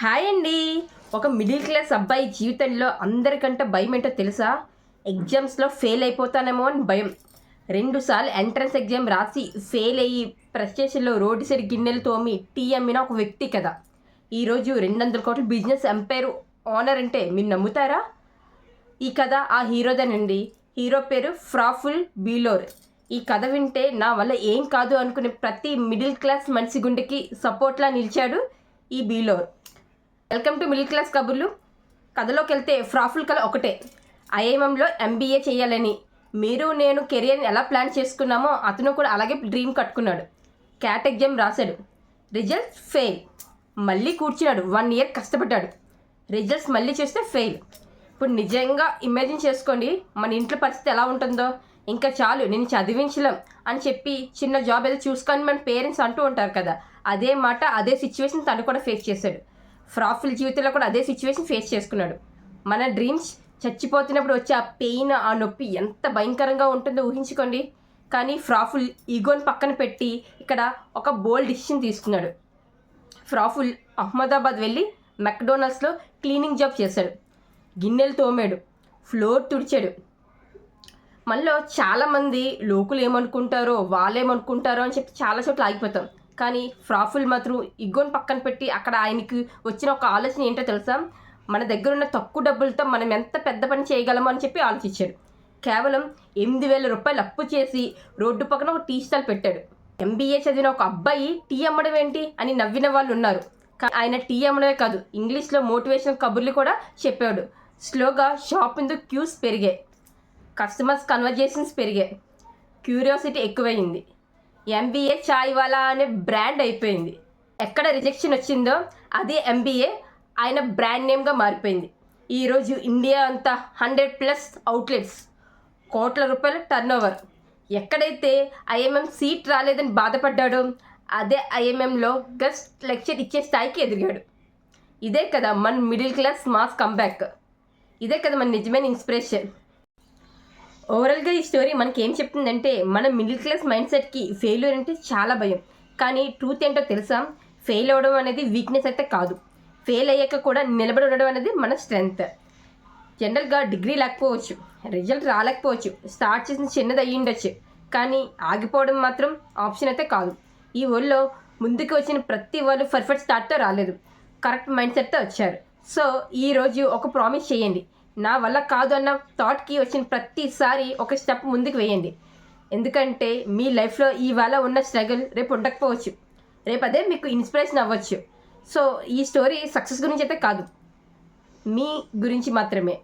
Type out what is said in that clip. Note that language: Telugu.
హాయ్ అండి. ఒక మిడిల్ క్లాస్ అబ్బాయి జీవితంలో అందరికంటే భయం ఏంటో తెలుసా? ఎగ్జామ్స్లో ఫెయిల్ అయిపోతానేమో అని భయం. 2 సార్లు ఎంట్రన్స్ ఎగ్జామ్ రాసి ఫెయిల్ అయ్యి ప్రెస్టేషన్లో రోడ్డు సైడ్ గిన్నెలు తోమి టీ అమ్మిన ఒక వ్యక్తి కదా ఈరోజు 200 కోట్ల బిజినెస్ ఎంపైర్ ఓనర్ అంటే మీరు నమ్ముతారా? ఈ కథ ఆ హీరోదేనండి. హీరో పేరు ఫ్రాఫుల్ బీలోర్. ఈ కథ వింటే నా వల్ల ఏం కాదు అనుకునే ప్రతి మిడిల్ క్లాస్ మనిషి గుండెకి సపోర్ట్లా నిలిచాడు ఈ బీలోర్. వెల్కమ్ టు మిడిల్ క్లాస్ కబుర్లు. కథలోకి వెళ్తే ఫ్రాఫుల్ కల ఒకటే, ఐఐఎంలో ఎంబీఏ చేయాలని. మీరు నేను కెరియర్ని ఎలా ప్లాన్ చేసుకున్నామో అతను కూడా అలాగే డ్రీమ్ కట్టుకున్నాడు. క్యాట్ ఎగ్జామ్ రాశాడు, రిజల్ట్స్ ఫెయిల్. మళ్ళీ కూర్చున్నాడు, 1 ఇయర్ కష్టపడ్డాడు, రిజల్ట్స్ మళ్ళీ చూస్తే ఫెయిల్. ఇప్పుడు నిజంగా ఇమాజిన్ చేసుకోండి మన ఇంట్లో పరిస్థితి ఎలా ఉంటుందో. ఇంకా చాలు నేను చదివించలేం అని చెప్పి చిన్న జాబ్ ఏదో చూసుకొని మన పేరెంట్స్ అంటూ ఉంటారు కదా, అదే మాట అదే సిచ్యువేషన్ తను కూడా ఫేస్ చేశాడు. ఫ్రాఫుల్ జీవితంలో కూడా అదే సిచ్యువేషన్ ఫేస్ చేసుకున్నాడు. మన డ్రీమ్స్ చచ్చిపోతున్నప్పుడు వచ్చే ఆ పెయిన్, ఆ నొప్పి ఎంత భయంకరంగా ఉంటుందో ఊహించుకోండి. కానీ ఫ్రాఫుల్ ఈగోని పక్కన పెట్టి ఇక్కడ ఒక బోల్డ్ డిసిషన్ తీసుకున్నాడు. ఫ్రాఫుల్ అహ్మదాబాద్ వెళ్ళి మెక్డొనాల్డ్స్లో క్లీనింగ్ జాబ్ చేశాడు. గిన్నెలు తోమాడు, ఫ్లోర్ తుడిచాడు. మనలో చాలామంది లోకులు ఏమనుకుంటారో వాళ్ళేమనుకుంటారో అని చెప్పి చాలా చోట్ల ఆగిపోతాం. కానీ ఫ్రాఫుల్ మాత్రం ఇగ్గోని పక్కన పెట్టి అక్కడ ఆయనకి వచ్చిన ఒక ఆలోచన ఏంటో తెలుసా? మన దగ్గర ఉన్న తక్కువ డబ్బులతో మనం ఎంత పెద్ద పని చేయగలమో అని చెప్పి ఆలోచించాడు. కేవలం 8,000 రూపాయలు అప్పు చేసి రోడ్డు పక్కన ఒక టీ స్టాల్ పెట్టాడు. ఎంబీఏ చదివిన ఒక అబ్బాయి టీ అమ్మడం ఏంటి అని నవ్విన వాళ్ళు ఉన్నారు. ఆయన టీ అమ్మడమే కాదు, ఇంగ్లీష్లో మోటివేషనల్ కబుర్లు కూడా చెప్పాడు. స్లోగా షాప్ ముందు క్యూస్ పెరిగాయి, కస్టమర్స్ కన్వర్జేషన్స్ పెరిగాయి, క్యూరియాసిటీ ఎక్కువైంది. ఎంబీఏ చాయ్ వాలా అనే బ్రాండ్ అయిపోయింది. ఎక్కడ రిజెక్షన్ వచ్చిందో అదే ఎంబీఏ ఆయన బ్రాండ్ నేమ్గా మారిపోయింది. ఈరోజు ఇండియా అంతా 100+ అవుట్లెట్స్, కోట్ల రూపాయల టర్నోవర్. ఎక్కడైతే ఐఎంఎం సీట్ రాలేదని బాధపడ్డాడో అదే ఐఎంఎంలో గెస్ట్ లెక్చర్ ఇచ్చే స్థాయికి ఎదిగాడు. ఇదే కదా మన మిడిల్ క్లాస్ మాస్ కంబ్యాక్. ఇదే కదా మన నిజమైన ఇన్స్పిరేషన్. ఓవరాల్గా ఈ స్టోరీ మనకి ఏం చెప్తుందంటే, మన మిడిల్ క్లాస్ మైండ్ సెట్కి ఫెయిల్యూర్ అంటే చాలా భయం. కానీ ట్రూత్ ఏంటో తెలుసా? ఫెయిల్ అవ్వడం అనేది వీక్నెస్ అయితే కాదు. ఫెయిల్ అయ్యాక కూడా నిలబడి ఉండడం అనేది మన స్ట్రెంగ్త్. జనరల్గా డిగ్రీ లేకపోవచ్చు, రిజల్ట్ రాలేకపోవచ్చు, స్టార్ట్ చేసిన చిన్నది అయ్యి ఉండొచ్చు, కానీ ఆగిపోవడం మాత్రం ఆప్షన్ అయితే కాదు. ఈ ఊళ్ళో ముందుకు వచ్చిన ప్రతి వాళ్ళు పర్ఫెక్ట్ స్టార్ట్తో రాలేదు, కరెక్ట్ మైండ్ సెట్తో వచ్చారు. సో ఈరోజు ఒక ప్రామిస్ చేయండి, నా వల్ల కాదు అన్న థాట్కి వచ్చిన ప్రతిసారి ఒక స్టెప్ ముందుకు వేయండి. ఎందుకంటే మీ లైఫ్లో ఇవాళ ఉన్న స్ట్రగుల్ రేపు ఉండకపోవచ్చు, రేపు అదే మీకు ఇన్స్పిరేషన్ అవ్వచ్చు. సో ఈ స్టోరీ సక్సెస్ గురించి అయితే కాదు, మీ గురించి మాత్రమే.